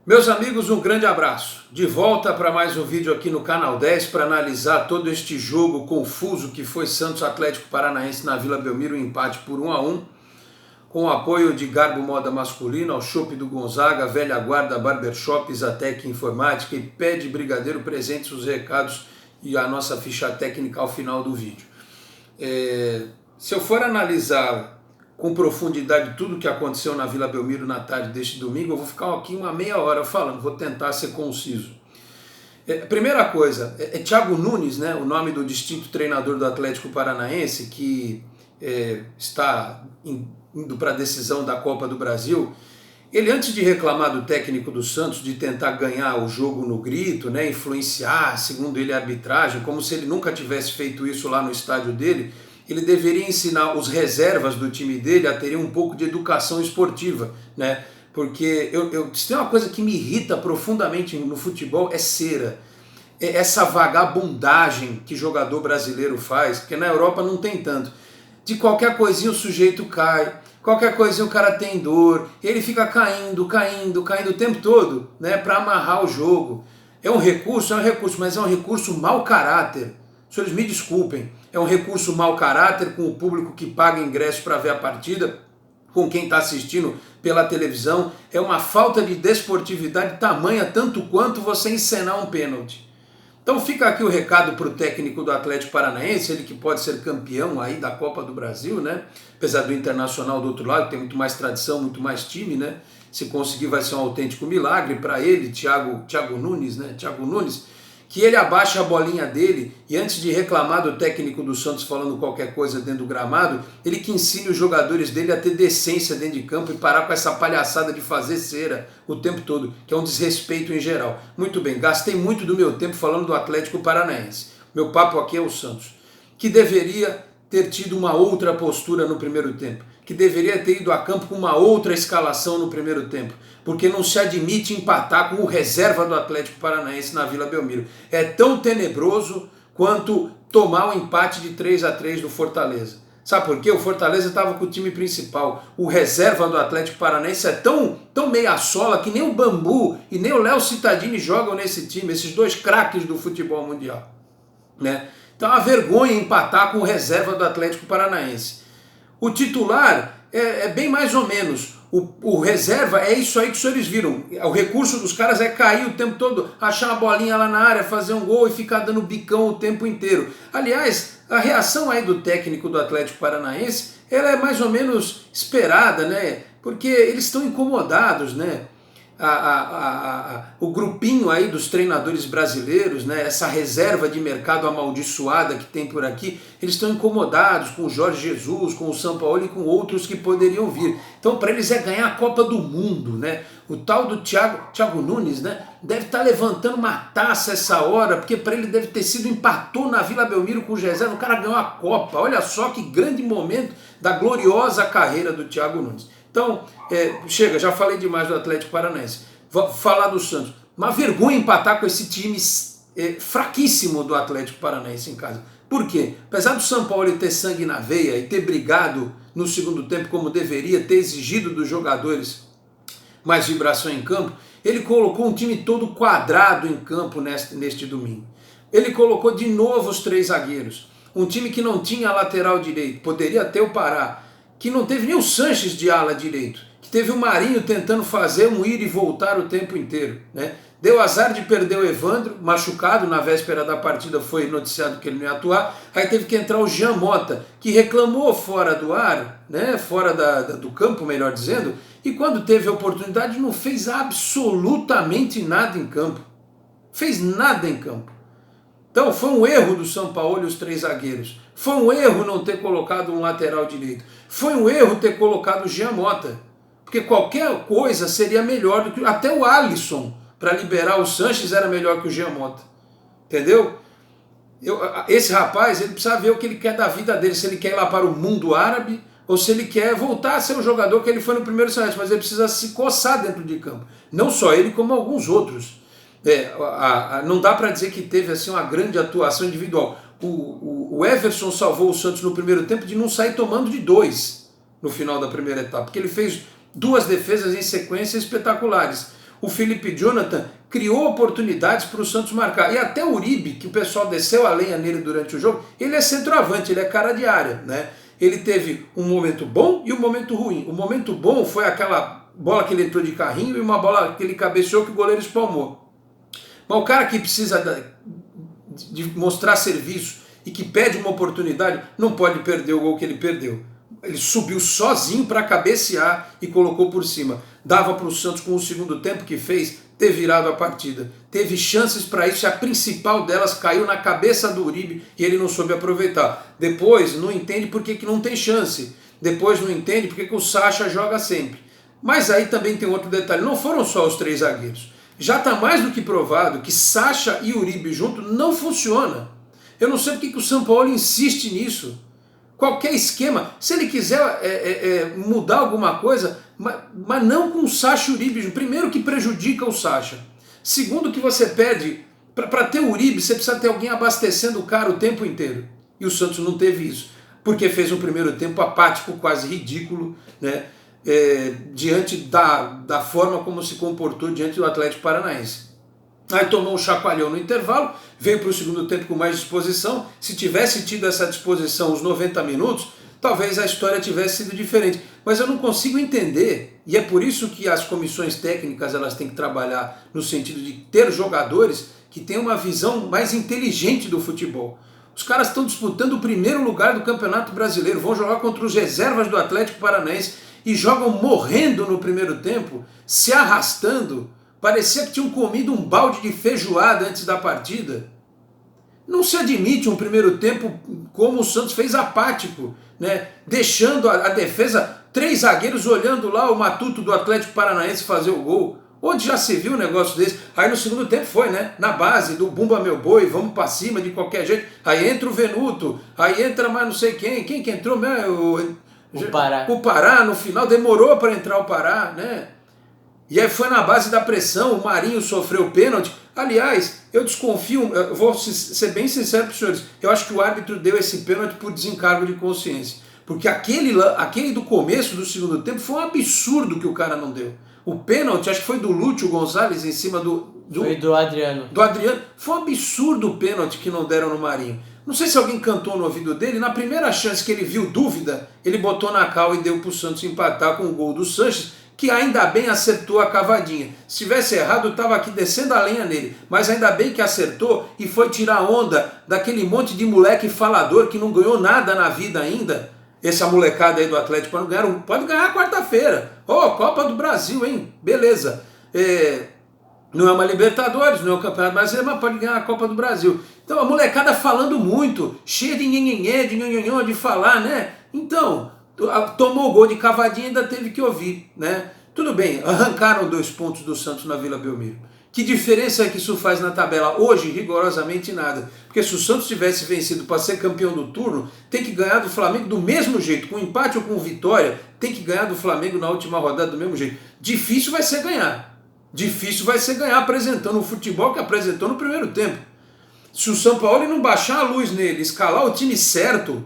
Meus amigos, um grande abraço. De volta para mais um vídeo aqui no Canal 10 para analisar todo este jogo confuso que foi Santos Atlético Paranaense na Vila Belmiro, um empate por 1-1, com o apoio de Garbo Moda Masculino, ao Chopp do Gonzaga, Velha Guarda, Barbershop, Zatec Informática e Pé de Brigadeiro, presentes os recados e a nossa ficha técnica ao final do vídeo. Se eu for analisar com profundidade tudo o que aconteceu na Vila Belmiro na tarde deste domingo, eu vou ficar aqui uma meia hora falando, vou tentar ser conciso. Primeira coisa, Thiago Nunes, né, o nome do distinto treinador do Atlético Paranaense, que está indo para a decisão da Copa do Brasil. Ele, antes de reclamar do técnico do Santos, de tentar ganhar o jogo no grito, né, influenciar, segundo ele, a arbitragem, como se ele nunca tivesse feito isso lá no estádio dele, ele deveria ensinar os reservas do time dele a terem um pouco de educação esportiva, né? Porque se tem uma coisa que me irrita profundamente no futebol é cera. É essa vagabundagem que jogador brasileiro faz, porque na Europa não tem tanto. De qualquer coisinha o sujeito cai, qualquer coisinha o cara tem dor, ele fica caindo o tempo todo, né, para amarrar o jogo. É um recurso, mas é um recurso mau caráter. Os senhores me desculpem, é um recurso mau caráter com o público que paga ingresso para ver a partida, com quem está assistindo pela televisão. É uma falta de desportividade tamanha tanto quanto você encenar um pênalti. Então fica aqui o recado para o técnico do Atlético Paranaense, ele que pode ser campeão aí da Copa do Brasil, né? Apesar do Internacional do outro lado, tem muito mais tradição, muito mais time, né? Se conseguir vai ser um autêntico milagre para ele, Thiago Nunes, né? Thiago Nunes, que ele abaixe a bolinha dele e antes de reclamar do técnico do Santos falando qualquer coisa dentro do gramado, ele que ensine os jogadores dele a ter decência dentro de campo e parar com essa palhaçada de fazer cera o tempo todo, que é um desrespeito em geral. Muito bem, gastei muito do meu tempo falando do Atlético Paranaense. Meu papo aqui é o Santos, que deveria ter tido uma outra postura no primeiro tempo, que deveria ter ido a campo com uma outra escalação no primeiro tempo, porque não se admite empatar com o reserva do Atlético Paranaense na Vila Belmiro. É tão tenebroso quanto tomar o empate de 3-3 do Fortaleza. Sabe por quê? O Fortaleza estava com o time principal. O reserva do Atlético Paranaense é tão meia-sola que nem o Bambu e nem o Léo Cittadini jogam nesse time, esses dois craques do futebol mundial, né? Então é uma vergonha empatar com o reserva do Atlético Paranaense. O titular é bem mais ou menos. O reserva é isso aí que os senhores viram. O recurso dos caras é cair o tempo todo, achar uma bolinha lá na área, fazer um gol e ficar dando bicão o tempo inteiro. Aliás, a reação aí do técnico do Atlético Paranaense, ela é mais ou menos esperada, né? Porque eles estão incomodados, né? O grupinho aí dos treinadores brasileiros, né, essa reserva de mercado amaldiçoada que tem por aqui, eles estão incomodados com o Jorge Jesus, com o Sampaoli e com outros que poderiam vir. Então para eles é ganhar a Copa do Mundo, né? O tal do Thiago Nunes, né, deve estar levantando uma taça essa hora, porque para ele deve ter sido empatou na Vila Belmiro com o reserva, o cara ganhou a Copa. Olha só que grande momento da gloriosa carreira do Thiago Nunes. Então, chega, já falei demais do Atlético Paranaense. Vou falar do Santos. Uma vergonha empatar com esse time fraquíssimo do Atlético Paranaense em casa. Por quê? Apesar do São Paulo ter sangue na veia e ter brigado no segundo tempo como deveria, ter exigido dos jogadores mais vibração em campo, ele colocou um time todo quadrado em campo neste domingo. Ele colocou de novo os 3 zagueiros. Um time que não tinha lateral direito, poderia ter o Pará, que não teve nem o Sanches de ala direito, que teve o Marinho tentando fazer um ir e voltar o tempo inteiro, né? Deu azar de perder o Evandro, machucado, na véspera da partida foi noticiado que ele não ia atuar, aí teve que entrar o Jean Mota, que reclamou fora do ar, né? Fora do campo, melhor dizendo, e quando teve a oportunidade não fez absolutamente nada em campo. Fez nada em campo. Então foi um erro do São Paulo e os 3 zagueiros. Foi um erro não ter colocado um lateral direito. Foi um erro ter colocado o Jean Mota. Porque qualquer coisa seria melhor do que... Até o Alisson, para liberar o Sanches, era melhor que o Jean Mota. Entendeu? Esse rapaz, ele precisa ver o que ele quer da vida dele. Se ele quer ir lá para o mundo árabe ou se ele quer voltar a ser o jogador que ele foi no primeiro semestre. Mas ele precisa se coçar dentro de campo. Não só ele, como alguns outros. Não dá para dizer que teve assim, uma grande atuação individual. O Everson salvou o Santos no primeiro tempo de não sair tomando de 2 no final da primeira etapa, porque ele fez 2 defesas em sequência espetaculares. O Felipe Jonathan criou oportunidades para o Santos marcar. E até o Uribe, que o pessoal desceu a lenha nele durante o jogo, ele é centroavante, ele é cara de área, né? Ele teve um momento bom e um momento ruim. O momento bom foi aquela bola que ele entrou de carrinho e uma bola que ele cabeceou que o goleiro espalmou. Mas o cara que precisa de mostrar serviço e que pede uma oportunidade, não pode perder o gol que ele perdeu. Ele subiu sozinho para cabecear e colocou por cima. Dava para o Santos, com o segundo tempo que fez, ter virado a partida. Teve chances para isso e a principal delas caiu na cabeça do Uribe e ele não soube aproveitar. Depois não entende por que não tem chance. Depois não entende por que o Sacha joga sempre. Mas aí também tem outro detalhe, não foram só os 3 zagueiros. Já está mais do que provado que Sacha e Uribe junto não funciona. Eu não sei porque que o São Paulo insiste nisso. Qualquer esquema, se ele quiser mudar alguma coisa, mas não com o Sacha e Uribe. Primeiro que prejudica o Sacha. Segundo que você pede, para ter o Uribe, você precisa ter alguém abastecendo o cara o tempo inteiro. E o Santos não teve isso, porque fez um primeiro tempo apático, quase ridículo, né? Diante da forma como se comportou diante do Atlético Paranaense. Aí tomou um chacoalhão no intervalo, veio para o segundo tempo com mais disposição. Se tivesse tido essa disposição os 90 minutos, talvez a história tivesse sido diferente. Mas eu não consigo entender, e é por isso que as comissões técnicas elas têm que trabalhar no sentido de ter jogadores que tenham uma visão mais inteligente do futebol. Os caras estão disputando o primeiro lugar do Campeonato Brasileiro, vão jogar contra os reservas do Atlético Paranaense e jogam morrendo no primeiro tempo, se arrastando. Parecia que tinham comido um balde de feijoada antes da partida. Não se admite um primeiro tempo como o Santos fez apático, né? Deixando a defesa, 3 zagueiros olhando lá o matuto do Atlético Paranaense fazer o gol. Onde já se viu um negócio desse? Aí no segundo tempo foi, né? Na base do Bumba Meu Boi, vamos pra cima de qualquer jeito. Aí entra o Venuto, aí entra mais não sei quem que entrou mesmo? O Pará. O Pará, no final demorou para entrar o Pará, né? E aí foi na base da pressão, o Marinho sofreu pênalti. Aliás, eu desconfio, eu vou ser bem sincero para os senhores, eu acho que o árbitro deu esse pênalti por desencargo de consciência. Porque aquele do começo do segundo tempo foi um absurdo que o cara não deu. O pênalti, acho que foi do Lúcio Gonzalez em cima foi do Adriano. Do Adriano. Foi um absurdo o pênalti que não deram no Marinho. Não sei se alguém cantou no ouvido dele, na primeira chance que ele viu dúvida, ele botou na cal e deu para o Santos empatar com o gol do Sanches, que ainda bem acertou a cavadinha. Se tivesse errado, eu estava aqui descendo a lenha nele. Mas ainda bem que acertou e foi tirar onda daquele monte de moleque falador que não ganhou nada na vida ainda. Essa molecada aí do Atlético pode ganhar quarta-feira. Copa do Brasil, hein? Beleza. Não é uma Libertadores, não é um Campeonato Brasileiro, mas pode ganhar a Copa do Brasil. Então a molecada falando muito, cheia de nhenhenhê, de nhonhonhô, de falar, né? Então, tomou o gol de cavadinha e ainda teve que ouvir, né? Tudo bem, arrancaram 2 pontos do Santos na Vila Belmiro. Que diferença é que isso faz na tabela? Hoje, rigorosamente nada. Porque se o Santos tivesse vencido para ser campeão do turno, tem que ganhar do Flamengo do mesmo jeito. Com empate ou com vitória, tem que ganhar do Flamengo na última rodada do mesmo jeito. Difícil vai ser ganhar. Difícil vai ser ganhar apresentando o futebol que apresentou no primeiro tempo. Se o São Paulo não baixar a luz nele, escalar o time certo,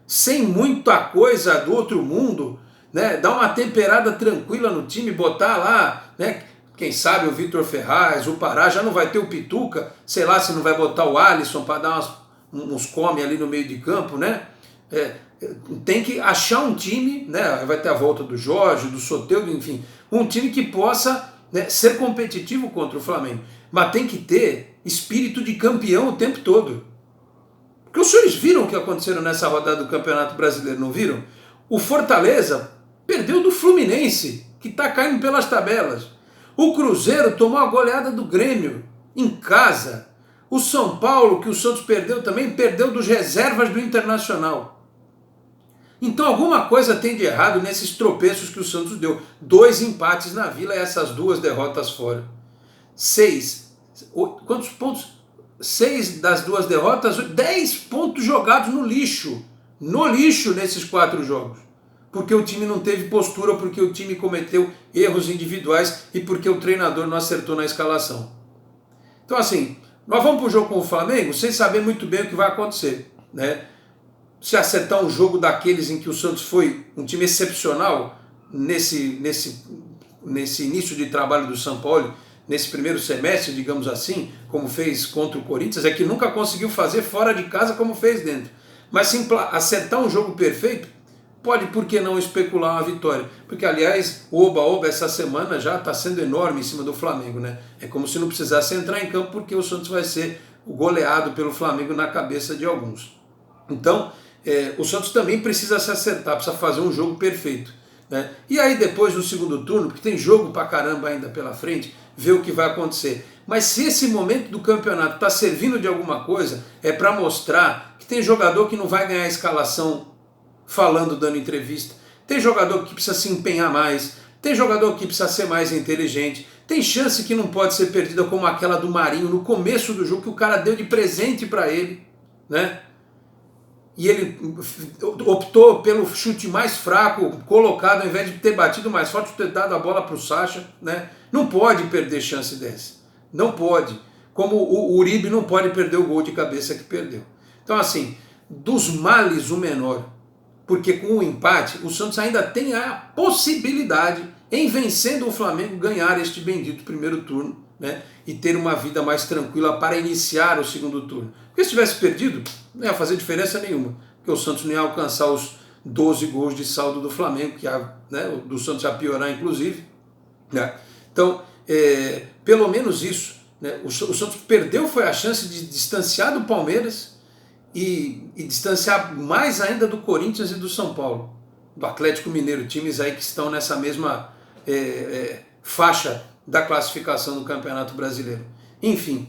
sem muita coisa do outro mundo, né, dar uma temperada tranquila no time, botar lá, né, quem sabe o Vitor Ferraz, o Pará, já não vai ter o Pituca, sei lá se não vai botar o Alisson para dar uns come ali no meio de campo, né? Tem que achar um time, né, vai ter a volta do Jorge, do Soteldo, enfim, um time que possa, né, ser competitivo contra o Flamengo, mas tem que ter espírito de campeão o tempo todo. Porque os senhores viram o que aconteceu nessa rodada do Campeonato Brasileiro, não viram? O Fortaleza perdeu do Fluminense, que está caindo pelas tabelas. O Cruzeiro tomou a goleada do Grêmio, em casa. O São Paulo, que o Santos perdeu também, perdeu dos reservas do Internacional. Então alguma coisa tem de errado nesses tropeços que o Santos deu. 2 empates na Vila e essas 2 derrotas fora. 6. Quantos pontos? 6 das 2 derrotas, 10 pontos jogados no lixo. No lixo nesses 4 jogos. Porque o time não teve postura, porque o time cometeu erros individuais e porque o treinador não acertou na escalação. Então assim, nós vamos para o jogo com o Flamengo sem saber muito bem o que vai acontecer, né? Se acertar um jogo daqueles em que o Santos foi um time excepcional nesse nesse início de trabalho do São Paulo, nesse primeiro semestre, digamos assim, como fez contra o Corinthians, é que nunca conseguiu fazer fora de casa como fez dentro. Mas se acertar um jogo perfeito, pode, por que não, especular uma vitória? Porque, aliás, o oba-oba essa semana já está sendo enorme em cima do Flamengo, né? É como se não precisasse entrar em campo, porque o Santos vai ser o goleado pelo Flamengo na cabeça de alguns. Então, o Santos também precisa se acertar, precisa fazer um jogo perfeito, né? E aí depois no segundo turno, porque tem jogo pra caramba ainda pela frente, ver o que vai acontecer. Mas se esse momento do campeonato está servindo de alguma coisa, é para mostrar que tem jogador que não vai ganhar a escalação falando, dando entrevista, tem jogador que precisa se empenhar mais, tem jogador que precisa ser mais inteligente, tem chance que não pode ser perdida, como aquela do Marinho no começo do jogo, que o cara deu de presente para ele, né? E ele optou pelo chute mais fraco colocado, ao invés de ter batido mais forte, ter dado a bola para o Sacha, né? Não pode perder chance dessa, não pode. Como o Uribe não pode perder o gol de cabeça que perdeu. Então, assim, dos males o menor, porque com o empate o Santos ainda tem a possibilidade, em vencendo o Flamengo, ganhar este bendito primeiro turno, né? E ter uma vida mais tranquila para iniciar o segundo turno. Porque se tivesse perdido, não ia fazer diferença nenhuma, porque o Santos não ia alcançar os 12 gols de saldo do Flamengo, que né, o do Santos ia piorar inclusive, né? Então, pelo menos isso, né? O Santos perdeu foi a chance de distanciar do Palmeiras e distanciar mais ainda do Corinthians e do São Paulo, do Atlético Mineiro, times aí que estão nessa mesma faixa da classificação do Campeonato Brasileiro. Enfim,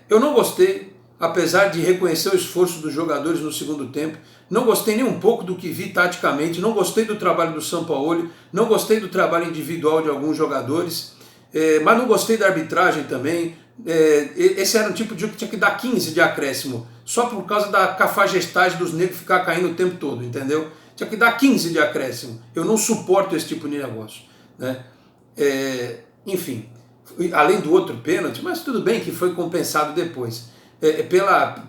eu não gostei, apesar de reconhecer o esforço dos jogadores no segundo tempo, não gostei nem um pouco do que vi taticamente, não gostei do trabalho do Sampaoli, não gostei do trabalho individual de alguns jogadores, mas não gostei da arbitragem também. Esse era um tipo de jogo que tinha que dar 15 de acréscimo, só por causa da cafajestagem dos negros ficar caindo o tempo todo, entendeu? Tinha que dar 15 de acréscimo. Eu não suporto esse tipo de negócio, né? Enfim, além do outro pênalti, mas tudo bem que foi compensado depois,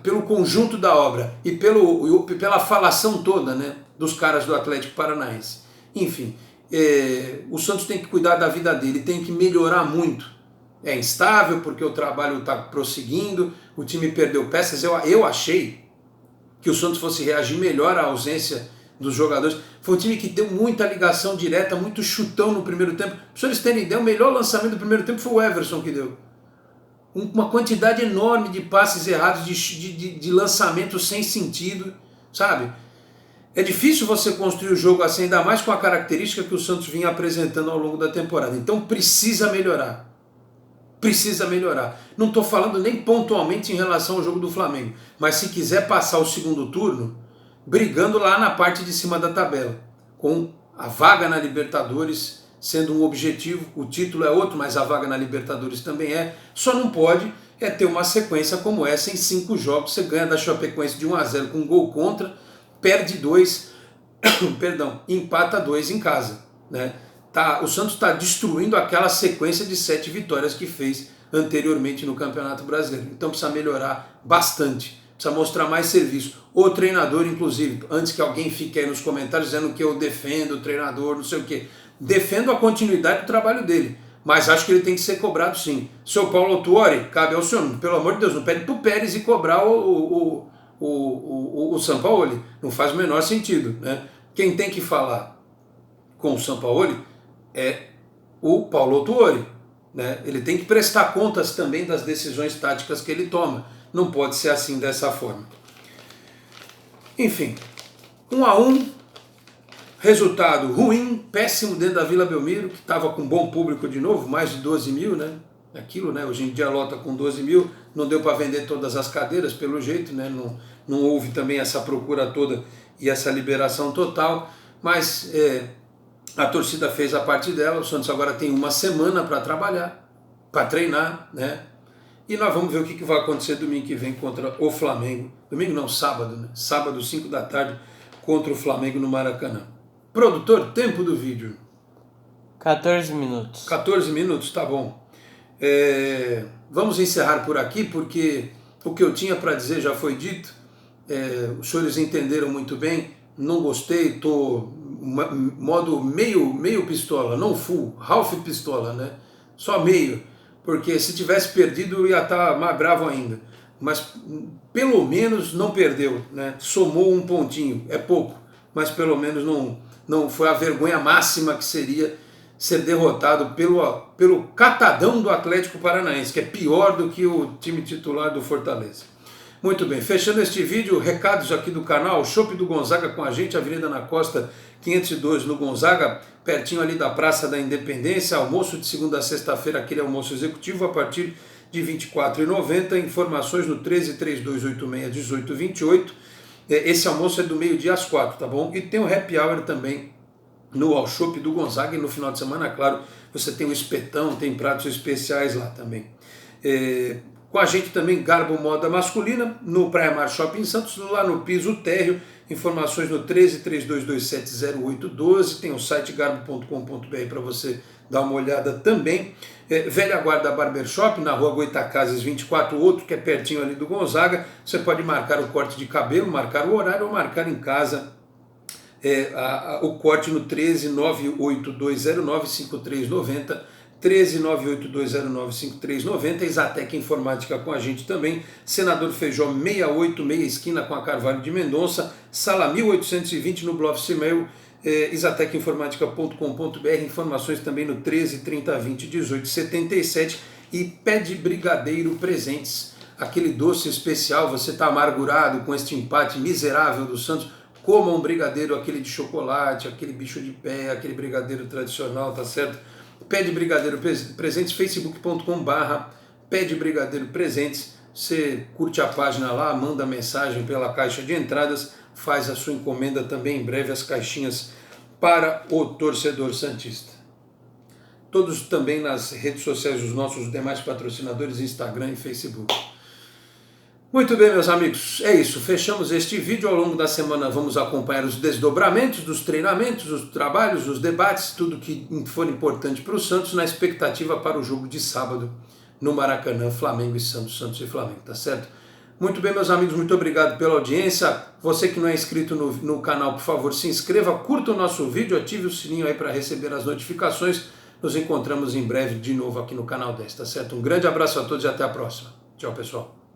pelo conjunto da obra e pela falação toda, né, dos caras do Atlético Paranaense. Enfim, o Santos tem que cuidar da vida dele, tem que melhorar muito. É instável porque o trabalho está prosseguindo, o time perdeu peças. Eu achei que o Santos fosse reagir melhor à ausência dos jogadores. Foi um time que deu muita ligação direta, muito chutão no primeiro tempo. Para vocês terem ideia, o melhor lançamento do primeiro tempo foi o Everson que deu. Uma quantidade enorme de passes errados, de lançamento sem sentido, sabe? É difícil você construir o jogo assim, ainda mais com a característica que o Santos vinha apresentando ao longo da temporada. Então precisa melhorar. Precisa melhorar. Não estou falando nem pontualmente em relação ao jogo do Flamengo, mas se quiser passar o segundo turno, brigando lá na parte de cima da tabela, com a vaga na Libertadores sendo um objetivo, o título é outro, mas a vaga na Libertadores também só não pode ter uma sequência como essa em 5 jogos, você ganha da Chapecoense de 1-0 com um gol contra, perde 2, perdão, empata 2 em casa, né? O Santos está destruindo aquela sequência de 7 vitórias que fez anteriormente no Campeonato Brasileiro. Então precisa melhorar bastante, precisa mostrar mais serviço. O treinador, inclusive, antes que alguém fique aí nos comentários dizendo que eu defendo o treinador, não sei o quê. Defendo a continuidade do trabalho dele, mas acho que ele tem que ser cobrado sim. Seu Paulo Autuori, cabe ao senhor, pelo amor de Deus, não pede para o Pérez ir cobrar o Sampaoli. Não faz o menor sentido, né? Quem tem que falar com o Sampaoli é o Paulo Autuori, né? Ele tem que prestar contas também das decisões táticas que ele toma. Não pode ser assim, dessa forma. Enfim, 1-1, resultado ruim, péssimo dentro da Vila Belmiro, que estava com bom público de novo, mais de 12 mil, né? Aquilo, né? Hoje em dia lota com 12 mil, não deu para vender todas as cadeiras, pelo jeito, né? Não houve também essa procura toda e essa liberação total, mas a torcida fez a parte dela. O Santos agora tem uma semana para trabalhar, para treinar, né? E nós vamos ver o que vai acontecer domingo que vem contra o Flamengo. Domingo não, sábado, né? Sábado, 5 da tarde, contra o Flamengo no Maracanã. Produtor, tempo do vídeo. 14 minutos. 14 minutos, tá bom. Vamos encerrar por aqui, porque o que eu tinha para dizer já foi dito. Os senhores entenderam muito bem. Não gostei, estou modo meio pistola, não full, half pistola, né? Só meio, porque se tivesse perdido ia estar mais bravo ainda. Mas pelo menos não perdeu, né? Somou um pontinho, é pouco, mas pelo menos não foi a vergonha máxima que seria ser derrotado pelo catadão do Atlético Paranaense, que é pior do que o time titular do Fortaleza. Muito bem, fechando este vídeo, recados aqui do canal, Chopp do Gonzaga com a gente, Avenida na Costa 502 no Gonzaga, pertinho ali da Praça da Independência, almoço de segunda a sexta-feira, aquele almoço executivo a partir de R$ 24,90, informações no 1332861828, esse almoço é do meio-dia às 4, tá bom? E tem o happy hour também no Chopp do Gonzaga, e no final de semana, claro, você tem o espetão, tem pratos especiais lá também. Com a gente também Garbo Moda Masculina, no Praia Mar Shopping Santos, lá no piso térreo, informações no 1332270812, tem o site garbo.com.br para você dar uma olhada também. Velha Guarda Barbershop, na rua Goitacazes 24, outro que é pertinho ali do Gonzaga, você pode marcar o corte de cabelo, marcar o horário ou marcar em casa o corte no 13982095390, 13982095390, Exatec Informática com a gente também, Senador Feijó 68, meia esquina com a Carvalho de Mendonça, sala 1820 no Bluff Simeu, exatecinformatica.com.br, informações também no 1330201877 e Pede Brigadeiro Presentes, aquele doce especial, você está amargurado com este empate miserável do Santos, coma um brigadeiro, aquele de chocolate, aquele bicho de pé, aquele brigadeiro tradicional, tá certo? Pede Brigadeiro Presentes, facebook.com/Pede Brigadeiro Presentes, você curte a página lá, manda mensagem pela caixa de entradas, faz a sua encomenda também em breve, as caixinhas para o torcedor santista. Todos também nas redes sociais dos nossos demais patrocinadores, Instagram e Facebook. Muito bem, meus amigos, é isso, fechamos este vídeo. Ao longo da semana vamos acompanhar os desdobramentos dos treinamentos, os trabalhos, os debates, tudo que for importante para o Santos, na expectativa para o jogo de sábado no Maracanã, Flamengo e Santos, Santos e Flamengo, tá certo? Muito bem, meus amigos, muito obrigado pela audiência. Você que não é inscrito no canal, por favor, se inscreva, curta o nosso vídeo, ative o sininho aí para receber as notificações. Nos encontramos em breve de novo aqui no Canal 10, tá certo? Um grande abraço a todos e até a próxima. Tchau, pessoal.